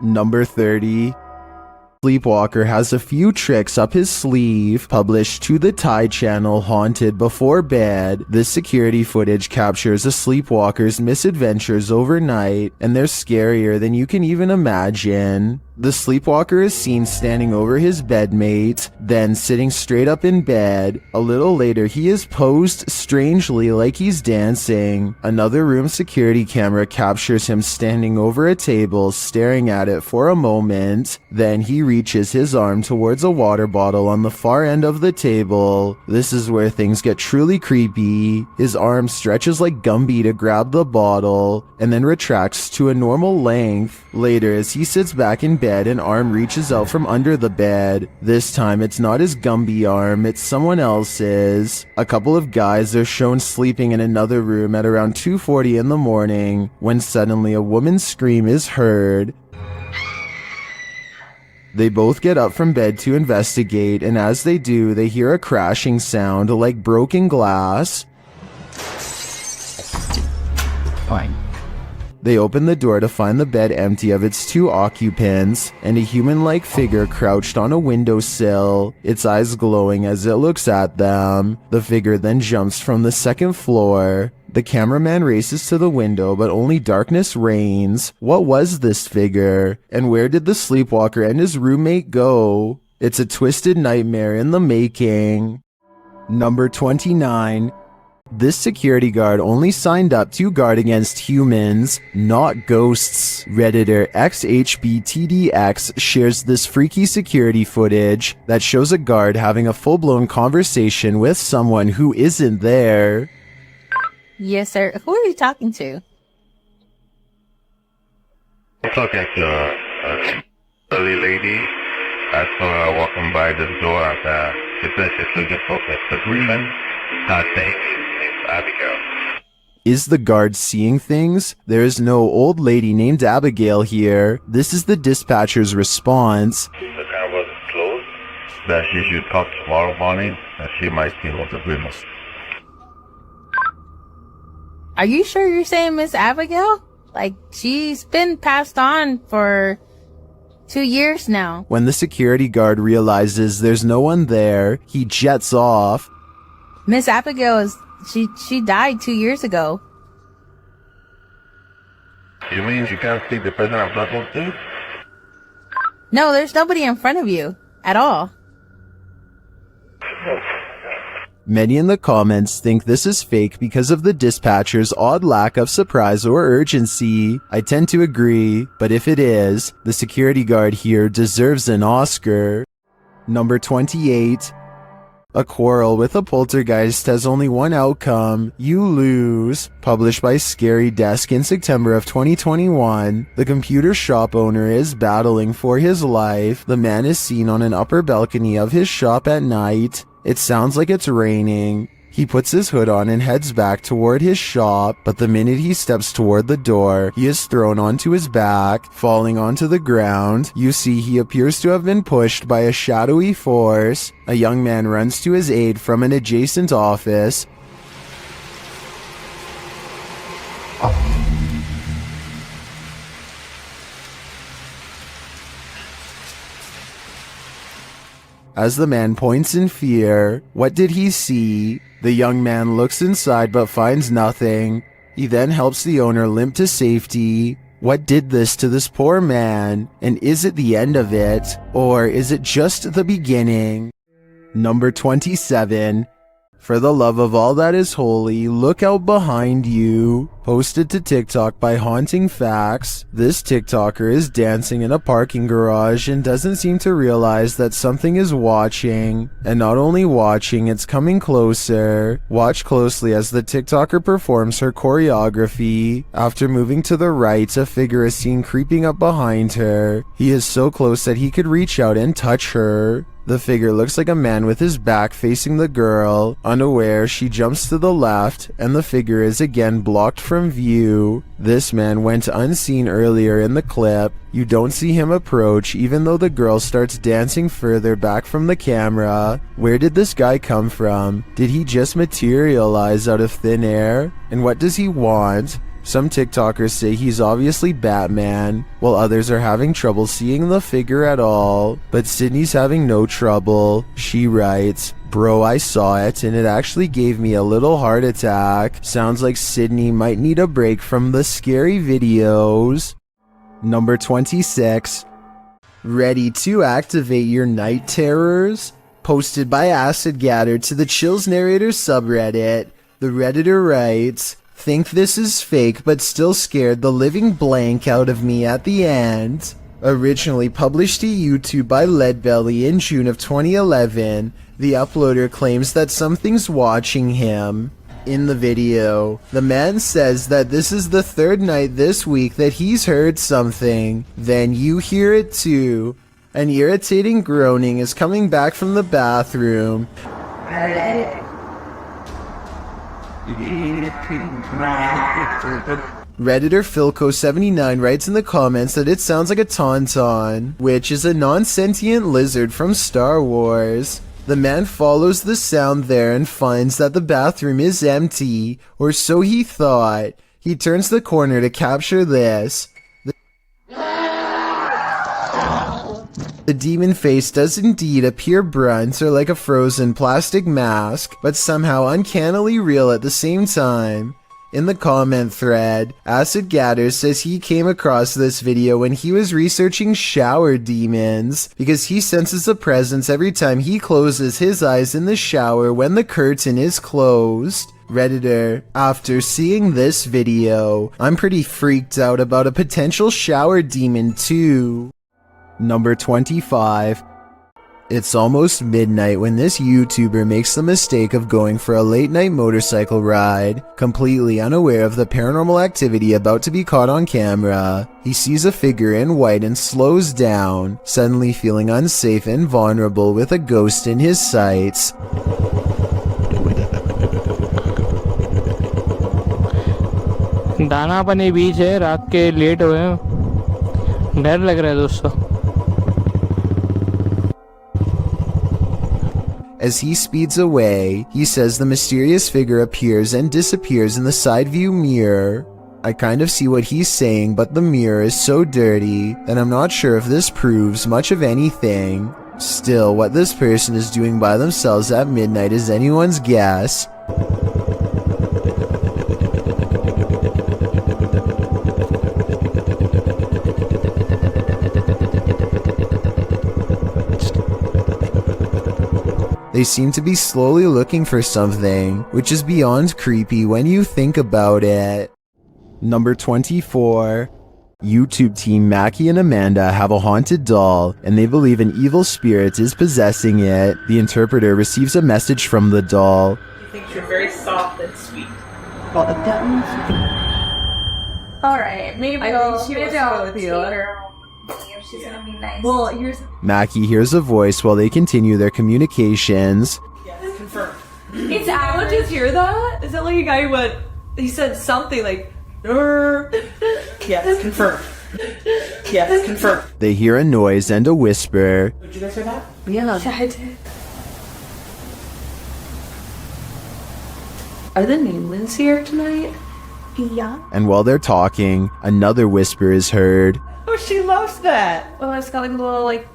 Number 30. Sleepwalker has a few tricks up his sleeve. Published to the Thai channel Haunted Before Bed, this security footage captures a sleepwalker's misadventures overnight, and they're scarier than you can even imagine. The sleepwalker is seen standing over his bedmate, then sitting straight up in bed. A little later, he is posed strangely like he's dancing. Another room security camera captures him standing over a table, staring at it for a moment. Then he reaches his arm towards a water bottle on the far end of the table. This is where things get truly creepy. His arm stretches like Gumby to grab the bottle, and then retracts to a normal length. Later, as he sits back in bed, an arm reaches out from under the bed. This time, it's not his Gumby arm, it's someone else's. A couple of guys are shown sleeping in another room at around 2:40 in the morning, when suddenly a woman's scream is heard. They both get up from bed to investigate, and as they do, they hear a crashing sound like broken glass. Fine. They open the door to find the bed empty of its two occupants, and a human-like figure crouched on a windowsill, its eyes glowing as it looks at them. The figure then jumps from the second floor. The cameraman races to the window, but only darkness reigns. What was this figure? And where did the sleepwalker and his roommate go? It's a twisted nightmare in the making. Number 29. This security guard only signed up to guard against humans, not ghosts. Redditor XHBTDX shares this freaky security footage that shows a guard having a full-blown conversation with someone who isn't there. Yes, sir. Who are you talking to? I'm talking to a lady. I saw her walking by the door. She said she's looking for Mr. Greenman. I think it's Abigail. Is the guard seeing things? There is no old lady named Abigail here. This is the dispatcher's response. The car was closed. That she should come tomorrow morning, and she might see Mr. Greenman. Are you sure you're saying Miss Abigail? Like, she's been passed on for 2 years now. When the security guard realizes there's no one there, he jets off. Miss Abigail is, she died 2 years ago. You mean you can't see the person I'm talking to? No, there's nobody in front of you at all. Many in the comments think this is fake because of the dispatcher's odd lack of surprise or urgency. I tend to agree, but if it is, the security guard here deserves an Oscar. Number 28. A quarrel with a poltergeist has only one outcome. You lose. Published by Scary Desk in September of 2021. The computer shop owner is battling for his life. The man is seen on an upper balcony of his shop at night. It sounds like it's raining. He puts his hood on and heads back toward his shop, but the minute he steps toward the door, he is thrown onto his back, falling onto the ground. You see he appears to have been pushed by a shadowy force. A young man runs to his aid from an adjacent office. As the man points in fear, what did he see? The young man looks inside but finds nothing. He then helps the owner limp to safety. What did this to this poor man? And is it the end of it? Or is it just the beginning? Number 27. For the love of all that is holy, look out behind you. Posted to TikTok by Haunting Facts, this TikToker is dancing in a parking garage and doesn't seem to realize that something is watching. And not only watching, it's coming closer. Watch closely as the TikToker performs her choreography. After moving to the right, a figure is seen creeping up behind her. He is so close that he could reach out and touch her. The figure looks like a man with his back facing the girl. Unaware, she jumps to the left, and the figure is again blocked from view. This man went unseen earlier in the clip. You don't see him approach, even though the girl starts dancing further back from the camera. Where did this guy come from? Did he just materialize out of thin air? And what does he want? Some TikTokers say he's obviously Batman, while others are having trouble seeing the figure at all. But Sydney's having no trouble. She writes, "Bro, I saw it and it actually gave me a little heart attack. Sounds like Sydney might need a break from the scary videos." Number 26. Ready to activate your night terrors? Posted by Acid Gather to the Chills Narrator subreddit, the Redditor writes, "Think this is fake but still scared the living blank out of me at the end." Originally published to YouTube by Leadbelly in June of 2011, the uploader claims that something's watching him. In the video, the man says that this is the third night this week that he's heard something. Then you hear it too. An irritating groaning is coming back from the bathroom. Redditor Philco79 writes in the comments that it sounds like a tauntaun, which is a non-sentient lizard from Star Wars. The man follows the sound there and finds that the bathroom is empty, or so he thought. He turns the corner to capture this. The demon face does indeed appear brunt or like a frozen plastic mask, but somehow uncannily real at the same time. In the comment thread, Acid Gather says he came across this video when he was researching shower demons, because he senses a presence every time he closes his eyes in the shower when the curtain is closed. Redditor, after seeing this video, I'm pretty freaked out about a potential shower demon too. Number 25. It's almost midnight when this YouTuber makes the mistake of going for a late night motorcycle ride, completely unaware of the paranormal activity about to be caught on camera. He sees a figure in white and slows down, suddenly feeling unsafe and vulnerable with a ghost in his sights. दाना पानी बीच है, रात के late हुए हैं, डर लग रहा है दोस्तों. As he speeds away, he says the mysterious figure appears and disappears in the side view mirror. I kind of see what he's saying, but the mirror is so dirty that I'm not sure if this proves much of anything. Still, what this person is doing by themselves at midnight is anyone's guess. They seem to be slowly looking for something, which is beyond creepy when you think about it. Number 24. YouTube team Mackie and Amanda have a haunted doll, and they believe an evil spirit is possessing it. The interpreter receives a message from the doll. He thinks you're very soft and sweet. Well, that one's... Alright, maybe I think she was I'll supposed take to. her. She's gonna be nice. Well, here's... Mackie hears a voice while they continue their communications. Yes, confirmed. Did anyone just hear that? Is that like a guy who went... He said something like... Yes, confirmed. Yes, confirmed. They hear a noise and a whisper. Did you guys hear that? Yeah. I did. Are the Newlands here tonight? Yeah. And while they're talking, another whisper is heard. Oh, she loves that. Oh, it's got like a little like...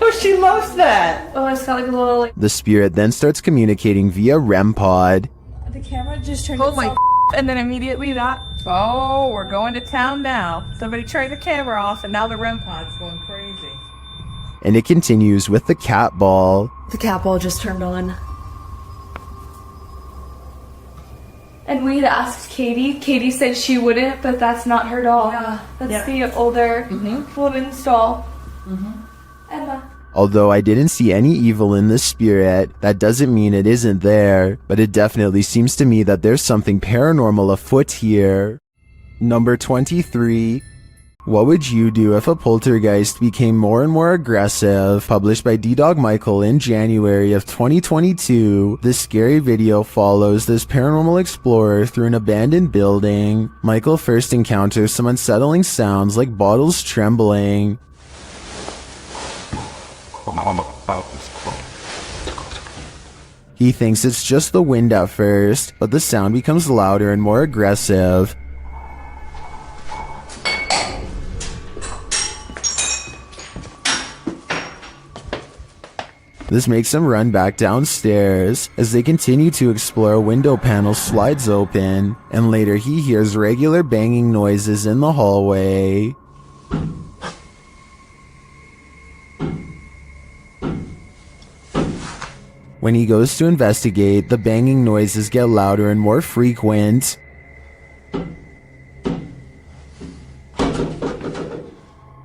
Oh, she loves that. Oh, it's got like a little like... The spirit then starts communicating via REM pod. The camera just turned Oh my... and then immediately that... Oh, we're going to town now. Somebody turned the camera off and now the REM pod's going crazy. And it continues with the cat ball. The cat ball just turned on. And we had asked Katie. Katie said she wouldn't, but that's not her doll. Yeah. That's the older woman's doll. Emma. Although I didn't see any evil in this spirit, that doesn't mean it isn't there, but it definitely seems to me that there's something paranormal afoot here. Number 23. What would you do if a poltergeist became more and more aggressive? Published by D-Dog Michael in January of 2022, this scary video follows this paranormal explorer through an abandoned building. Michael first encounters some unsettling sounds like bottles trembling. He thinks it's just the wind at first, but the sound becomes louder and more aggressive. This makes him run back downstairs. As they continue to explore, a window panel slides open, and later he hears regular banging noises in the hallway. When he goes to investigate, the banging noises get louder and more frequent.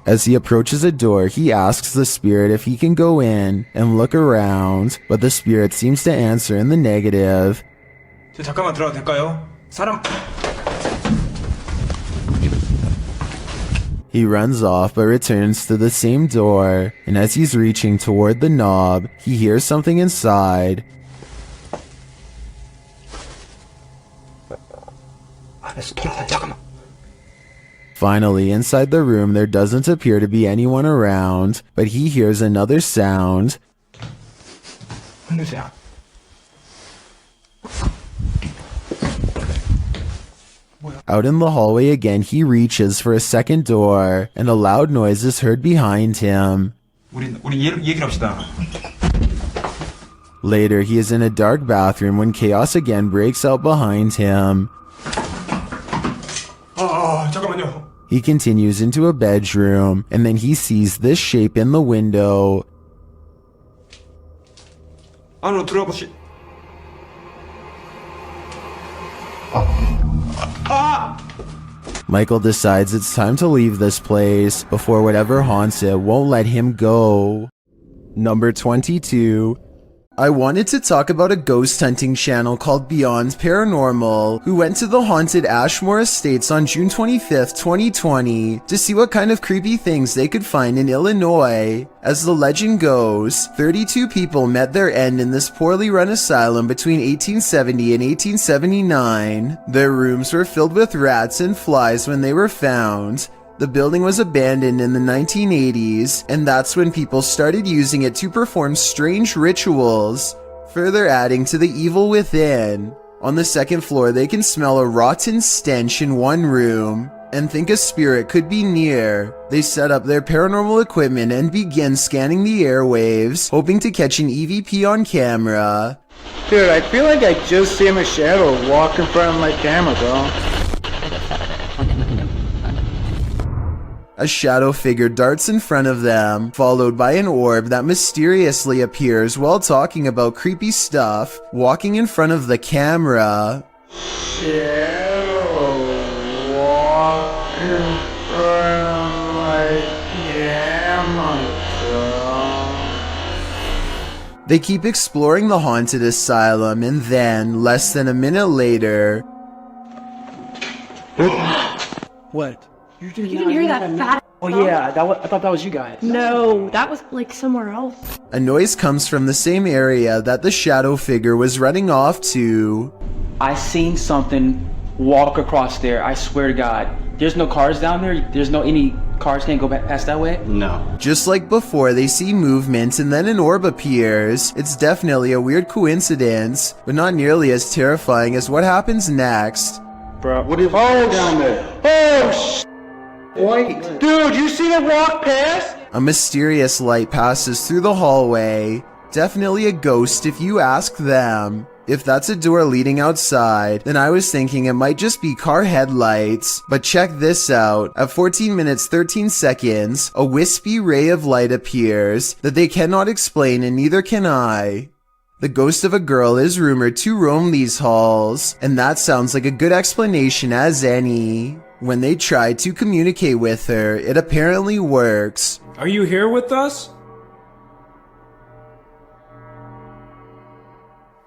As he approaches a door, he asks the spirit if he can go in and look around, but the spirit seems to answer in the negative. 저 잠깐만 들어가도 될까요? 사람 He runs off but returns to the same door, and as he's reaching toward the knob, he hears something inside. 안에서 돌아다니 잠깐만. Finally, inside the room, there doesn't appear to be anyone around, but he hears another sound. 흔드세요. Out in the hallway again, he reaches for a second door, and a loud noise is heard behind him. 우리 얘기를 합시다. Later, he is in a dark bathroom when chaos again breaks out behind him. 잠깐만요. He continues into a bedroom, and then he sees this shape in the window. 안으로 들어가 보시. Michael decides it's time to leave this place before whatever haunts it won't let him go. Number 22. I wanted to talk about a ghost hunting channel called Beyond Paranormal, who went to the haunted Ashmore Estates on June 25th, 2020, to see what kind of creepy things they could find in Illinois. As the legend goes, 32 people met their end in this poorly run asylum between 1870 and 1879. Their rooms were filled with rats and flies when they were found. The building was abandoned in the 1980s, and that's when people started using it to perform strange rituals, further adding to the evil within. On the second floor, they can smell a rotten stench in one room, and think a spirit could be near. They set up their paranormal equipment and begin scanning the airwaves, hoping to catch an EVP on camera. Dude, I feel like I just seen a shadow walk in front of my camera, bro. A shadow figure darts in front of them, followed by an orb that mysteriously appears while talking about creepy stuff, walking in front of the camera. Shadow walk in front of my camera, bro. They keep exploring the haunted asylum, and then, less than a minute later... What? You didn't hear that fat? Oh yeah, I thought that was you guys. No, that was like somewhere else. A noise comes from the same area that the shadow figure was running off to. I seen something walk across there. I swear to God. There's no cars down there. There's no any cars can't go past that way. No. Just like before, they see movement and then an orb appears. It's definitely a weird coincidence, but not nearly as terrifying as what happens next. Bro, what is down there? Oh, wait, dude, you seen it walk past? A mysterious light passes through the hallway. Definitely a ghost if you ask them. If that's a door leading outside, then I was thinking it might just be car headlights. But check this out. At 14 minutes 13 seconds, a wispy ray of light appears that they cannot explain, and neither can I. The ghost of a girl is rumored to roam these halls, and that sounds like a good explanation as any. When they try to communicate with her, it apparently works. Are you here with us?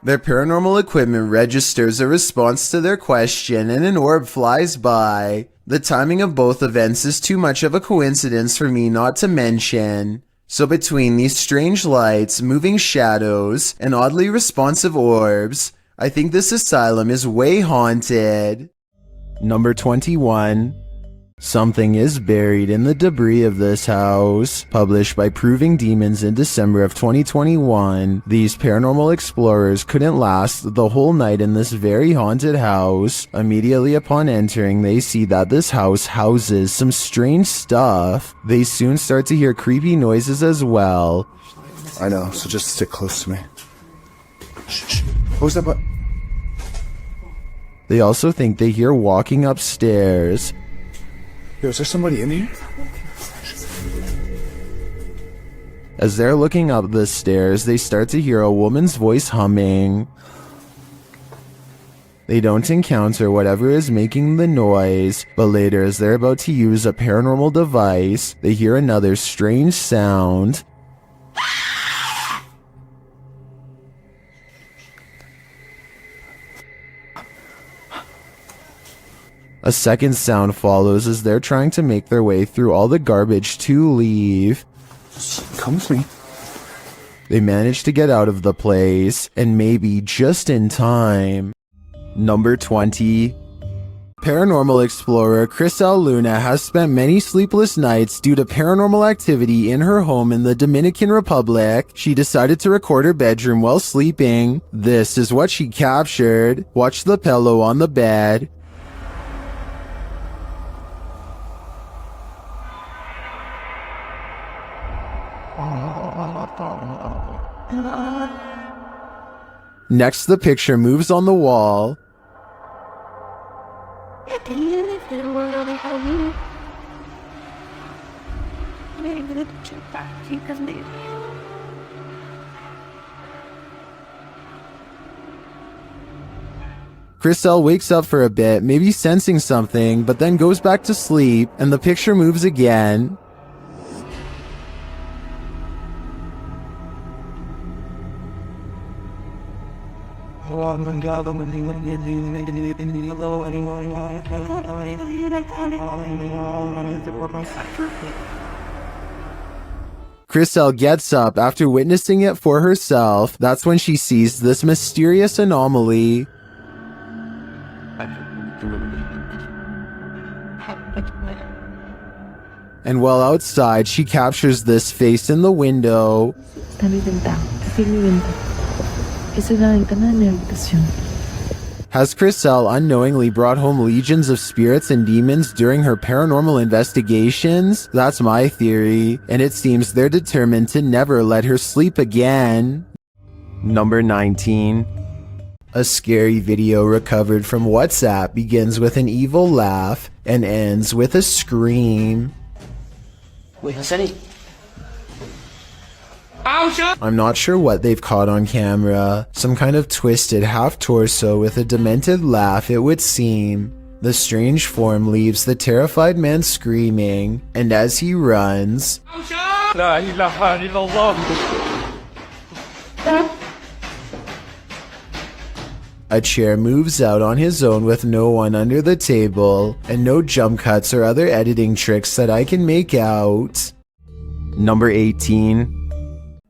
Their paranormal equipment registers a response to their question, and an orb flies by. The timing of both events is too much of a coincidence for me not to mention. So between these strange lights, moving shadows, and oddly responsive orbs, I think this asylum is way haunted. Number 21. Something is buried in the debris of this house. Published by Proving Demons in December of 2021, these paranormal explorers couldn't last the whole night in this very haunted house. Immediately upon entering, they see that this house houses some strange stuff. They soon start to hear creepy noises as well. I know, so just stick close to me. Shh. What was that button? They also think they hear walking upstairs. Yo, is there somebody in here? As they're looking up the stairs, they start to hear a woman's voice humming. They don't encounter whatever is making the noise, but later as they're about to use a paranormal device, they hear another strange sound. A second sound follows as they're trying to make their way through all the garbage to leave. Come with me. They manage to get out of the place, and maybe just in time. Number 20. Paranormal explorer Crisel Luna has spent many sleepless nights due to paranormal activity in her home in the Dominican Republic. She decided to record her bedroom while sleeping. This is what she captured. Watch the pillow on the bed. Next, the picture moves on the wall. Crisel wakes up for a bit, maybe sensing something, but then goes back to sleep, and the picture moves again. Crisel gets up after witnessing it for herself. That's when she sees this mysterious anomaly. And while outside, she captures this face in the window. Has Crisel unknowingly brought home legions of spirits and demons during her paranormal investigations? That's my theory, and it seems they're determined to never let her sleep again. Number 19. A scary video recovered from WhatsApp begins with an evil laugh and ends with a scream. I'm not sure what they've caught on camera. Some kind of twisted half-torso with a demented laugh, it would seem. The strange form leaves the terrified man screaming, and as he runs, a chair moves out on his own with no one under the table, and no jump cuts or other editing tricks that I can make out. Number 18.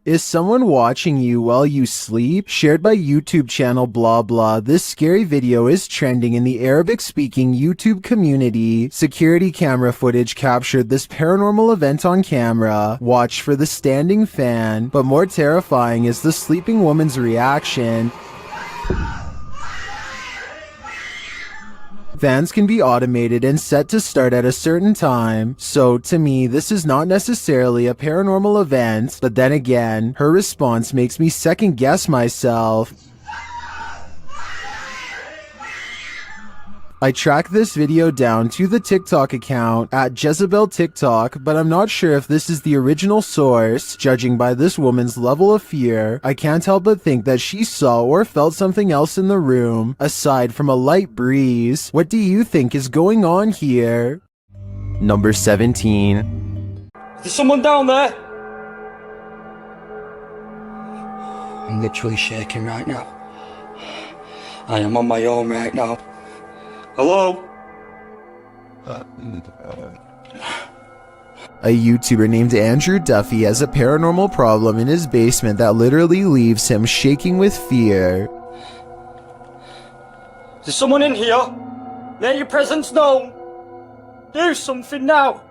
Is someone watching you while you sleep? Shared by YouTube channel blah blah. This scary video is trending in the Arabic-speaking YouTube community. Security camera footage captured this paranormal event on camera. Watch for the standing fan, but more terrifying is the sleeping woman's reaction. Fans can be automated and set to start at a certain time, so to me this is not necessarily a paranormal event, but then again, her response makes me second guess myself. I tracked this video down to the TikTok account at Jezebel TikTok, but I'm not sure if this is the original source. Judging by this woman's level of fear, I can't help but think that she saw or felt something else in the room, aside from a light breeze. What do you think is going on here? Number 17. There's someone down there. I'm literally shaking right now. I am on my own right now. Hello? A YouTuber named Andrew Duffy has a paranormal problem in his basement that literally leaves him shaking with fear. There's someone in here. Let your presence known. Do something now.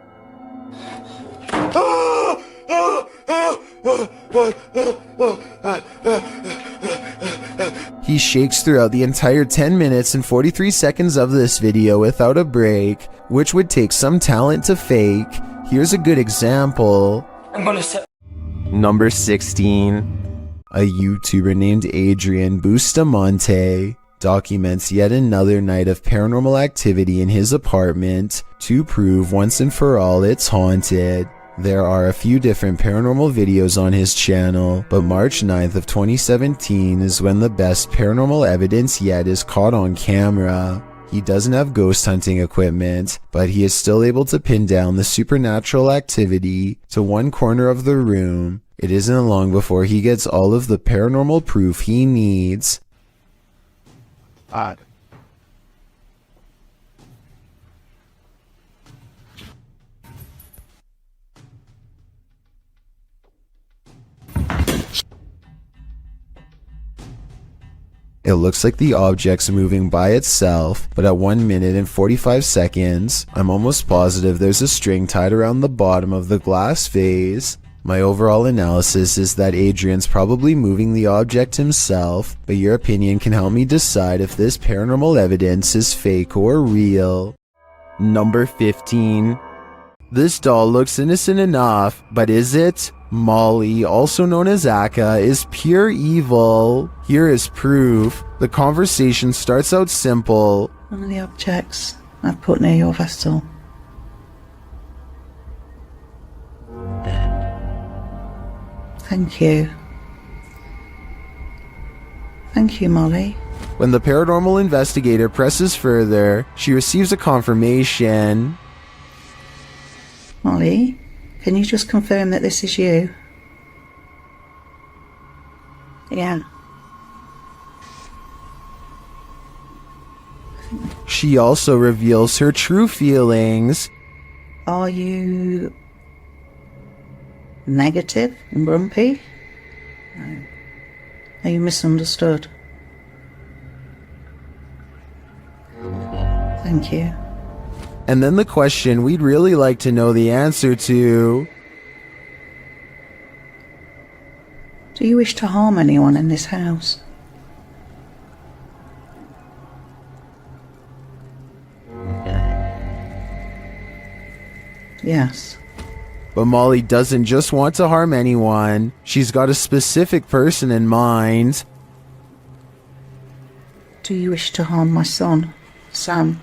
He shakes throughout the entire 10 minutes and 43 seconds of this video without a break, which would take some talent to fake. Here's a good example. I'm gonna set. Number 16. A YouTuber named Adrian Bustamante documents yet another night of paranormal activity in his apartment to prove once and for all it's haunted. There are a few different paranormal videos on his channel, but March 9th of 2017 is when the best paranormal evidence yet is caught on camera. He doesn't have ghost hunting equipment, but he is still able to pin down the supernatural activity to one corner of the room. It isn't long before he gets all of the paranormal proof he needs. Odd. It looks like the object's moving by itself, but at 1 minute and 45 seconds, I'm almost positive there's a string tied around the bottom of the glass vase. My overall analysis is that Adrian's probably moving the object himself, but your opinion can help me decide if this paranormal evidence is fake or real. Number 15. This doll looks innocent enough, but is it? Molly, also known as Aka, is pure evil. Here is proof. The conversation starts out simple. One of the objects I've put near your vessel. Thank you. Thank you, Molly. When the paranormal investigator presses further, she receives a confirmation. Molly, can you just confirm that this is you? Yeah. She also reveals her true feelings. Are you negative and grumpy? No. Are you misunderstood? Thank you. And then the question we'd really like to know the answer to. Do you wish to harm anyone in this house? Yes. But Molly doesn't just want to harm anyone. She's got a specific person in mind. Do you wish to harm my son, Sam?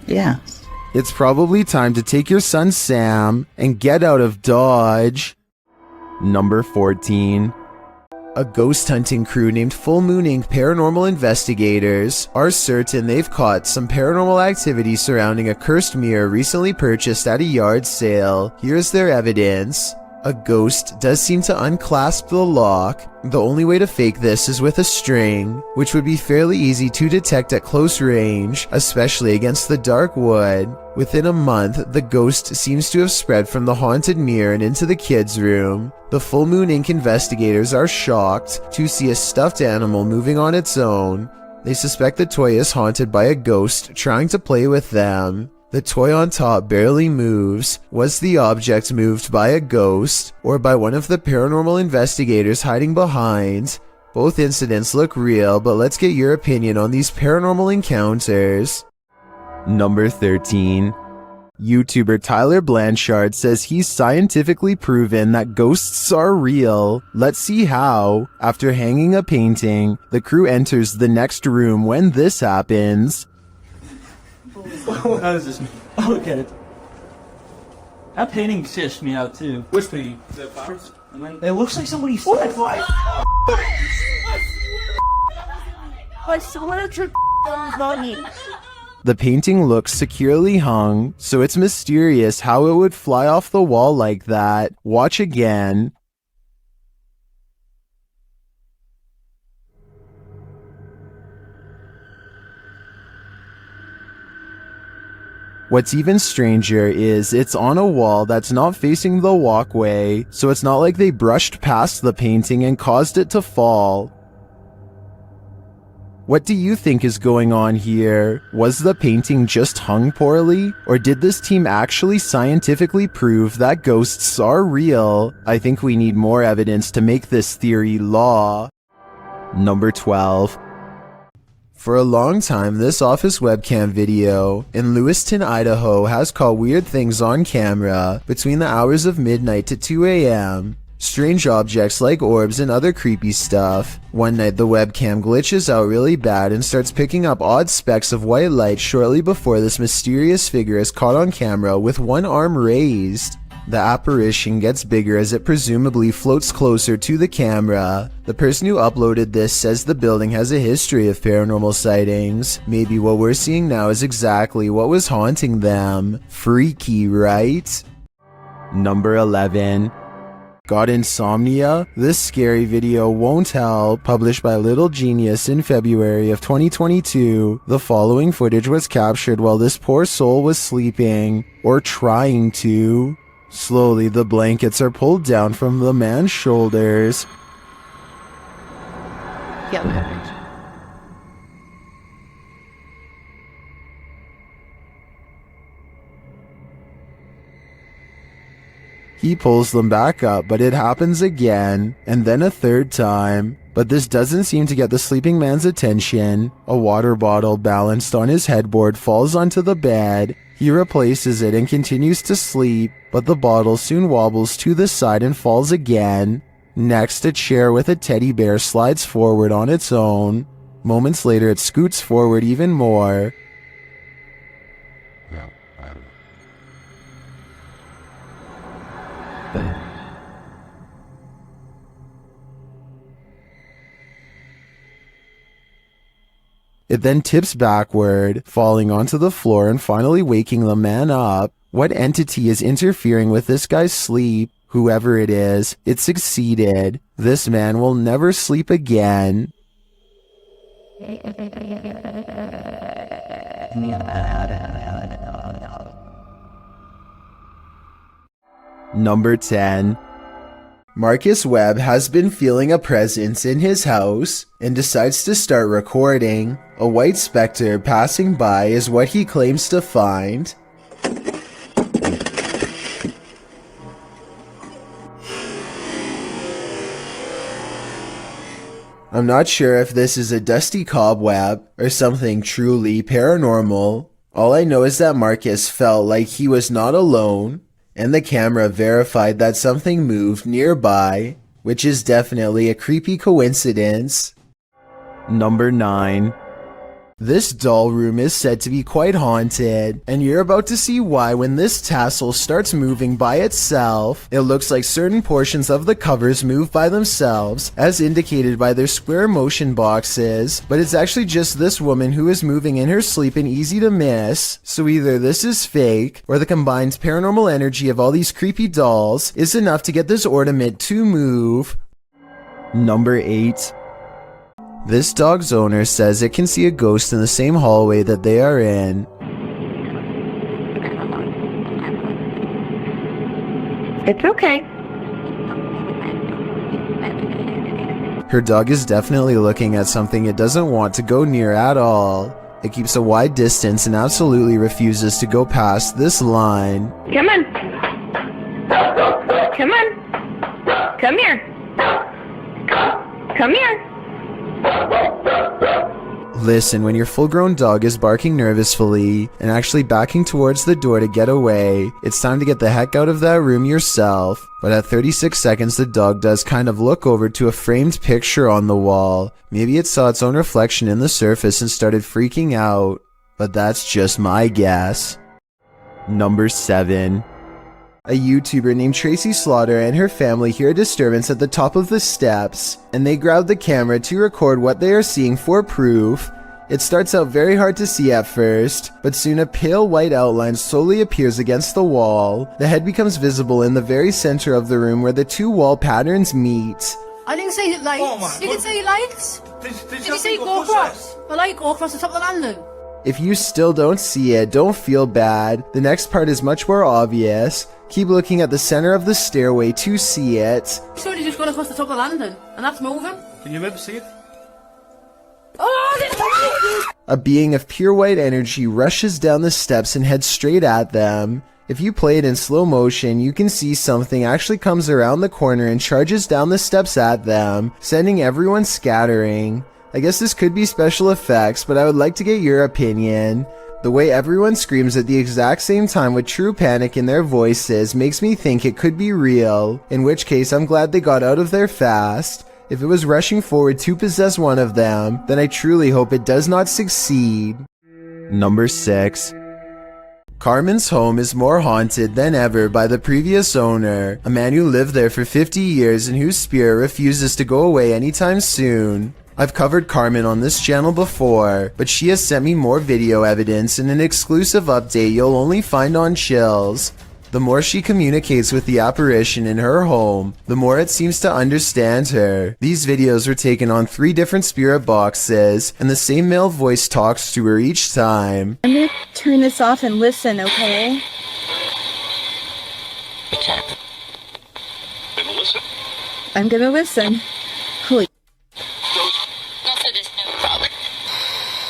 Yes. It's probably time to take your son Sam and get out of Dodge. Number 14. A ghost hunting crew named Full Moon Inc. Paranormal Investigators are certain they've caught some paranormal activity surrounding a cursed mirror recently purchased at a yard sale. Here's their evidence. A ghost does seem to unclasp the lock. The only way to fake this is with a string, which would be fairly easy to detect at close range, especially against the dark wood. Within a month, the ghost seems to have spread from the haunted mirror and into the kids' room. The Full Moon Inc. investigators are shocked to see a stuffed animal moving on its own. They suspect the toy is haunted by a ghost trying to play with them. The toy on top barely moves. Was the object moved by a ghost or by one of the paranormal investigators hiding behind? Both incidents look real, but let's get your opinion on these paranormal encounters. Number 13. YouTuber Tyler Blanchard says he's scientifically proven that ghosts are real. Let's see how. After hanging a painting, the crew enters the next room when this happens. How is this? Oh, look at it. That painting stitched me out too. Which painting? The flowers? It looks like somebody said I swear to money. The painting looks securely hung, so it's mysterious how it would fly off the wall like that. Watch again. What's even stranger is it's on a wall that's not facing the walkway, so it's not like they brushed past the painting and caused it to fall. What do you think is going on here? Was the painting just hung poorly? Or did this team actually scientifically prove that ghosts are real? I think we need more evidence to make this theory law. Number 12. For a long time, this office webcam video in Lewiston, Idaho has caught weird things on camera between the hours of midnight to 2 a.m. Strange objects like orbs and other creepy stuff. One night the webcam glitches out really bad and starts picking up odd specks of white light shortly before this mysterious figure is caught on camera with one arm raised. The apparition gets bigger as it presumably floats closer to the camera. The person who uploaded this says the building has a history of paranormal sightings. Maybe what we're seeing now is exactly what was haunting them. Freaky, right? Number 11. Got insomnia? This scary video won't help. Published by Little Genius in February of 2022. The following footage was captured while this poor soul was sleeping, or trying to. Slowly, the blankets are pulled down from the man's shoulders. He pulls them back up, but it happens again, and then a third time. But this doesn't seem to get the sleeping man's attention. A water bottle balanced on his headboard falls onto the bed. He replaces it and continues to sleep, but the bottle soon wobbles to the side and falls again. Next, a chair with a teddy bear slides forward on its own. Moments later, it scoots forward even more. It then tips backward, falling onto the floor and finally waking the man up. What entity is interfering with this guy's sleep? Whoever it is, it succeeded. This man will never sleep again. Number 10. Marcus Webb has been feeling a presence in his house and decides to start recording. A white specter passing by is what he claims to find. I'm not sure if this is a dusty cobweb or something truly paranormal. All I know is that Marcus felt like he was not alone, and the camera verified that something moved nearby, which is definitely a creepy coincidence. Number 9. This doll room is said to be quite haunted, and you're about to see why when this tassel starts moving by itself. It looks like certain portions of the covers move by themselves, as indicated by their square motion boxes, but it's actually just this woman who is moving in her sleep and easy to miss. So either this is fake, or the combined paranormal energy of all these creepy dolls is enough to get this ornament to move. Number 8. This dog's owner says it can see a ghost in the same hallway that they are in. It's okay. Her dog is definitely looking at something it doesn't want to go near at all. It keeps a wide distance and absolutely refuses to go past this line. Come on. Come on. Come here. Come here. Listen, when your full-grown dog is barking nervously and actually backing towards the door to get away, it's time to get the heck out of that room yourself. But at 36 seconds, the dog does kind of look over to a framed picture on the wall. Maybe it saw its own reflection in the surface and started freaking out. But that's just my guess. Number 7. A YouTuber named Tracy Slaughter and her family hear a disturbance at the top of the steps, and they grab the camera to record what they are seeing for proof. It starts out very hard to see at first, but soon a pale white outline slowly appears against the wall. The head becomes visible in the very center of the room where the two wall patterns meet. I didn't say lights. Oh, man. You didn't say lights. Did you say go across? The light go across the top of the landing. If you still don't see it, don't feel bad. The next part is much more obvious. Keep looking at the center of the stairway to see it. Surely just gone across the top of the landing, and that's moving. Can you maybe see it? Oh, A being of pure white energy rushes down the steps and heads straight at them. If you play it in slow motion, you can see something actually comes around the corner and charges down the steps at them, sending everyone scattering. I guess this could be special effects, but I would like to get your opinion. The way everyone screams at the exact same time with true panic in their voices makes me think it could be real, in which case I'm glad they got out of there fast. If it was rushing forward to possess one of them, then I truly hope it does not succeed. Number 6. Carmen's home is more haunted than ever by the previous owner, a man who lived there for 50 years and whose spirit refuses to go away anytime soon. I've covered Carmen on this channel before, but she has sent me more video evidence in an exclusive update you'll only find on Chills. The more she communicates with the apparition in her home, the more it seems to understand her. These videos were taken on 3 different spirit boxes, and the same male voice talks to her each time. I'm gonna turn this off and listen, okay? I'm gonna listen. Holy.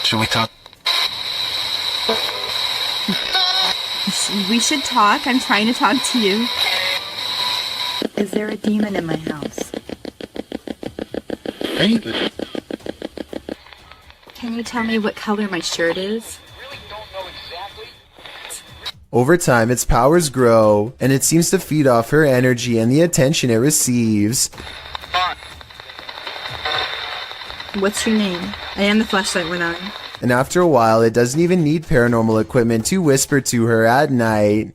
Should we talk? We should talk. I'm trying to talk to you. Is there a demon in my house? Can you tell me what color my shirt is? Over time, its powers grow, and it seems to feed off her energy and the attention it receives. What's your name? And the flashlight went on. And after a while, it doesn't even need paranormal equipment to whisper to her at night.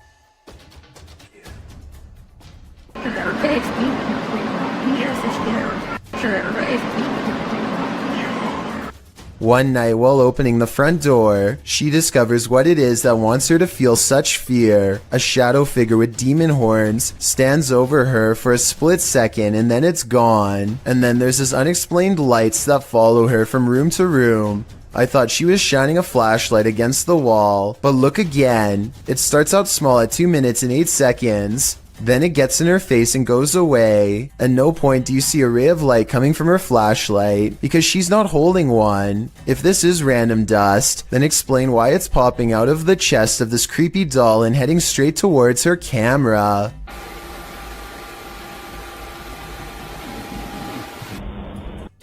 One night, while opening the front door, she discovers what it is that wants her to feel such fear. A shadow figure with demon horns stands over her for a split second, and then it's gone. And then there's this unexplained lights that follow her from room to room. I thought she was shining a flashlight against the wall, but look again. It starts out small at 2 minutes and 8 seconds. Then it gets in her face and goes away. At no point do you see a ray of light coming from her flashlight, because she's not holding one. If this is random dust, then explain why it's popping out of the chest of this creepy doll and heading straight towards her camera.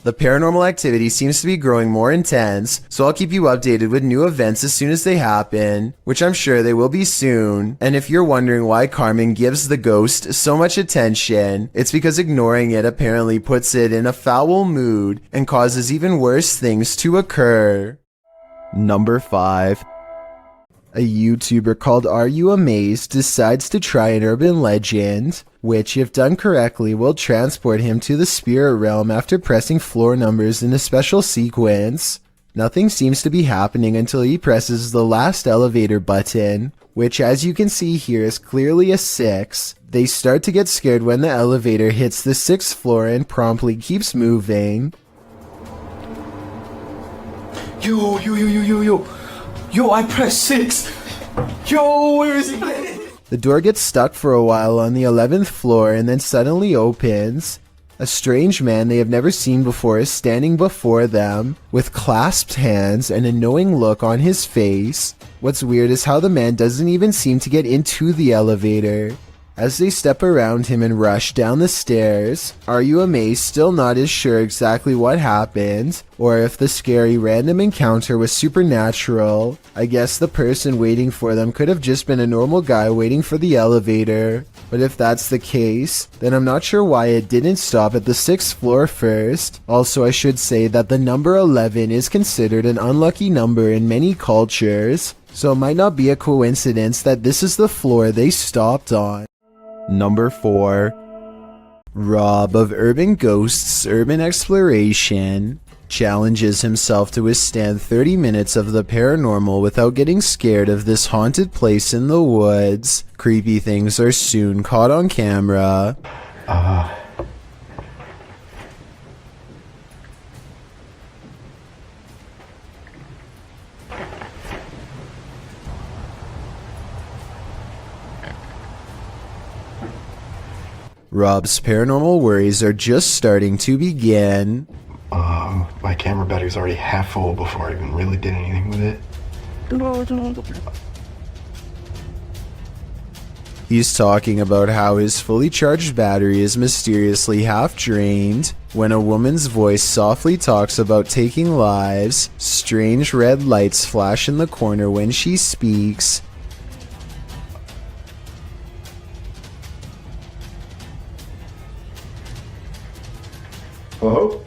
The paranormal activity seems to be growing more intense, so I'll keep you updated with new events as soon as they happen, which I'm sure they will be soon. And if you're wondering why Carmen gives the ghost so much attention, it's because ignoring it apparently puts it in a foul mood and causes even worse things to occur. Number 5. A YouTuber called Are You Amazed decides to try an urban legend, which, if done correctly, will transport him to the spirit realm after pressing floor numbers in a special sequence. Nothing seems to be happening until he presses the last elevator button, which, as you can see here, is clearly a 6. They start to get scared when the elevator hits the 6th floor and promptly keeps moving. Yo, I pressed 6. Yo, where is he? The door gets stuck for a while on the 11th floor and then suddenly opens. A strange man they have never seen before is standing before them, with clasped hands and a knowing look on his face. What's weird is how the man doesn't even seem to get into the elevator. As they step around him and rush down the stairs, Are You Amazed still not as sure exactly what happened, or if the scary random encounter was supernatural. I guess the person waiting for them could have just been a normal guy waiting for the elevator. But if that's the case, then I'm not sure why it didn't stop at the 6th floor first. Also, I should say that the number 11 is considered an unlucky number in many cultures, so it might not be a coincidence that this is the floor they stopped on. Number 4. Rob of Urban Ghosts Urban Exploration challenges himself to withstand 30 minutes of the paranormal without getting scared of this haunted place in the woods. Creepy things are soon caught on camera. Rob's paranormal worries are just starting to begin. My camera battery's already half full before I even really did anything with it. He's talking about how his fully charged battery is mysteriously half drained, When a woman's voice softly talks about taking lives, strange red lights flash in the corner when she speaks. Hello?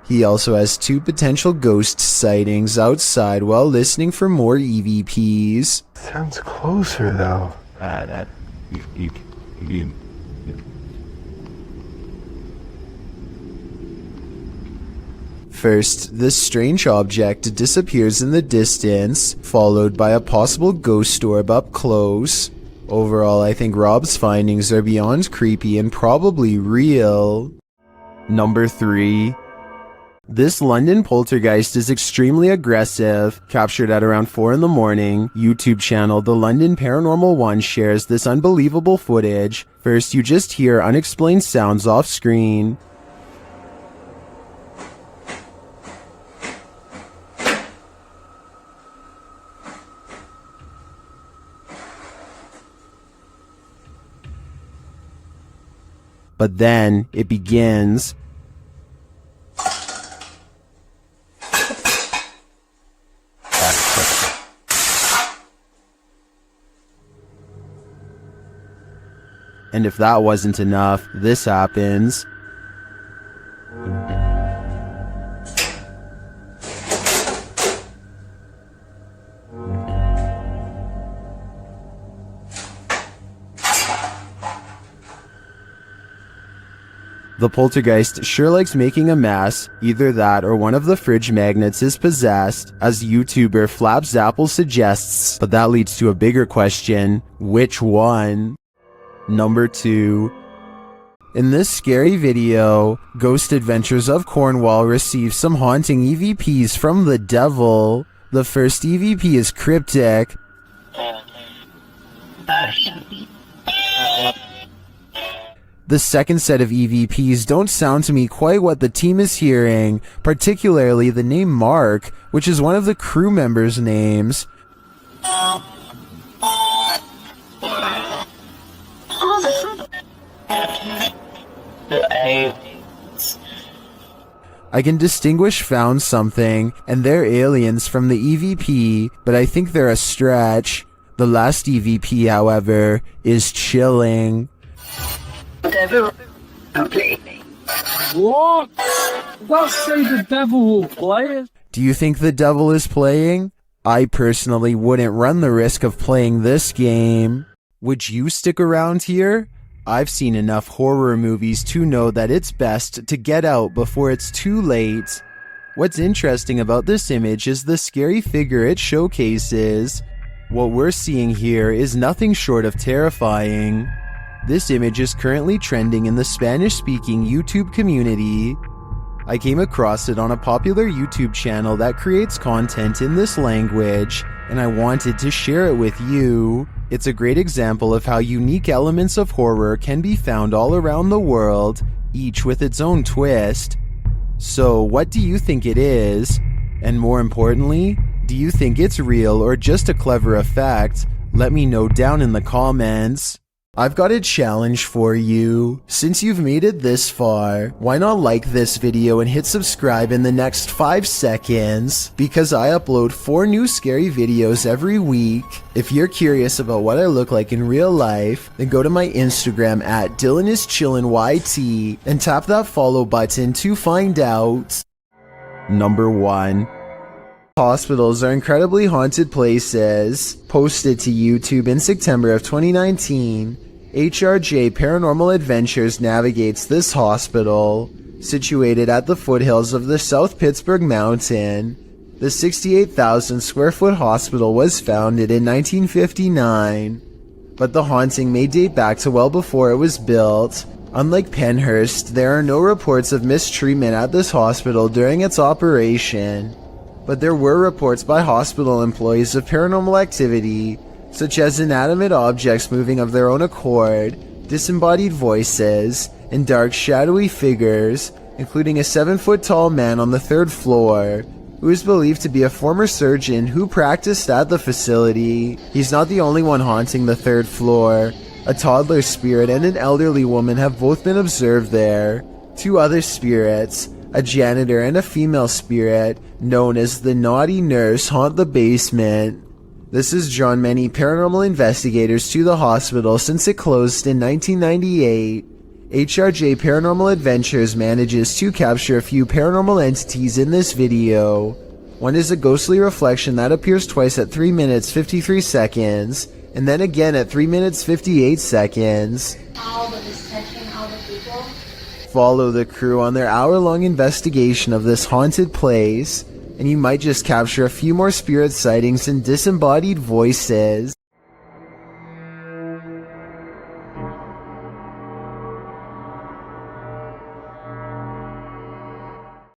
He also has 2 potential ghost sightings outside while listening for more EVPs. Sounds closer though. First, this strange object disappears in the distance, followed by a possible ghost orb up close. Overall, I think Rob's findings are beyond creepy and probably real. Number 3. This London poltergeist is extremely aggressive. Captured at around 4 in the morning, YouTube channel The London Paranormal 1 shares this unbelievable footage. First, you just hear unexplained sounds off screen. But then it begins. And if that wasn't enough, this happens. The poltergeist sure likes making a mess. Either that or one of the fridge magnets is possessed, as YouTuber Flaps Apple suggests, but that leads to a bigger question: which one? Number 2. In this scary video, Ghost Adventures of Cornwall receives some haunting EVPs from the devil. The first EVP is cryptic. The second set of EVPs don't sound to me quite what the team is hearing, particularly the name Mark, which is one of the crew members' names. I can distinguish found something and they're aliens from the EVP, but I think they're a stretch. The last EVP, however, is chilling. Devil, What? Don't say the devil will play it. Do you think the devil is playing? I personally wouldn't run the risk of playing this game. Would you stick around here? I've seen enough horror movies to know that it's best to get out before it's too late. What's interesting about this image is the scary figure it showcases. What we're seeing here is nothing short of terrifying. This image is currently trending in the Spanish-speaking YouTube community. I came across it on a popular YouTube channel that creates content in this language, and I wanted to share it with you. It's a great example of how unique elements of horror can be found all around the world, each with its own twist. So, what do you think it is? And more importantly, do you think it's real or just a clever effect? Let me know down in the comments. I've got a challenge for you. Since you've made it this far, why not like this video and hit subscribe in the next 5 seconds? Because I upload 4 new scary videos every week. If you're curious about what I look like in real life, then go to my Instagram at DylanIsChillinYT and tap that follow button to find out. Number 1. Hospitals are incredibly haunted places. Posted to YouTube in September of 2019, HRJ Paranormal Adventures navigates this hospital. Situated at the foothills of the South Pittsburgh Mountain, the 68,000 square foot hospital was founded in 1959. But the haunting may date back to well before it was built. Unlike Penhurst, there are no reports of mistreatment at this hospital during its operation. But there were reports by hospital employees of paranormal activity, such as inanimate objects moving of their own accord, disembodied voices, and dark shadowy figures, including a 7-foot tall man on the 3rd floor. who is believed to be a former surgeon who practiced at the facility. He's not the only one haunting the 3rd floor. A toddler spirit and an elderly woman have both been observed there. 2 other spirits, a janitor and a female spirit, known as the naughty nurse, haunt the basement. This has drawn many paranormal investigators to the hospital since it closed in 1998. HRJ Paranormal Adventures manages to capture a few paranormal entities in this video. One is a ghostly reflection that appears twice at 3 minutes 53 seconds, and then again at 3 minutes 58 seconds. Follow the crew on their hour-long investigation of this haunted place, and you might just capture a few more spirit sightings and disembodied voices.